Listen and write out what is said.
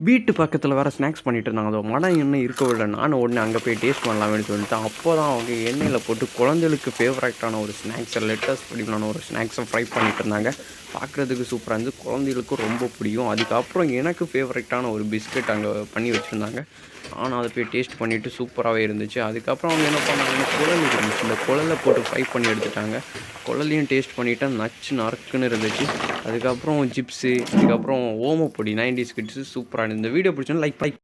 வீட்டு பக்கத்தில் வேறு ஸ்நாக்ஸ் பண்ணிட்டு இருந்தாங்க. அது மழை இன்னும் இருக்கவில்லை. நானும் உடனே அங்கே போய் டேஸ்ட் பண்ணலாமேன்னு சொல்லிட்டு, அப்போ தான் அவங்க எண்ணெயில் போட்டு குழந்தைகளுக்கு ஃபேவரட்டான ஒரு ஸ்நாக்ஸை லெட்டஸ் படிக்கலான ஒரு ஸ்நாக்ஸை ஃப்ரை பண்ணிட்டு இருந்தாங்க. பார்க்குறதுக்கு சூப்பராக இருந்துச்சு. குழந்தைகளுக்கும் ரொம்ப பிடிக்கும். அதுக்கப்புறம் எனக்கு ஃபேவரட்டான ஒரு பிஸ்கட் அங்கே பண்ணி வச்சுருந்தாங்க. நானும் அதை போய் டேஸ்ட் பண்ணிவிட்டு சூப்பராகவே இருந்துச்சு. அதுக்கப்புறம் அவங்க என்ன பண்ணாங்கன்னா, குழல் இருந்துச்சு. இந்த குழல போட்டு ஃப்ரை பண்ணி எடுத்துட்டாங்க. குழலையும் டேஸ்ட் பண்ணிவிட்டேன். நச்சு நறுக்குன்னு இருந்துச்சு. அதுக்கப்புறம் சிப்ஸு, அதுக்கப்புறம் ஓமப்பொடி 90s கிட்ஸு சூப்பராக இருந்தது. இந்த வீடியோ பிடிச்சுன்னா லைக்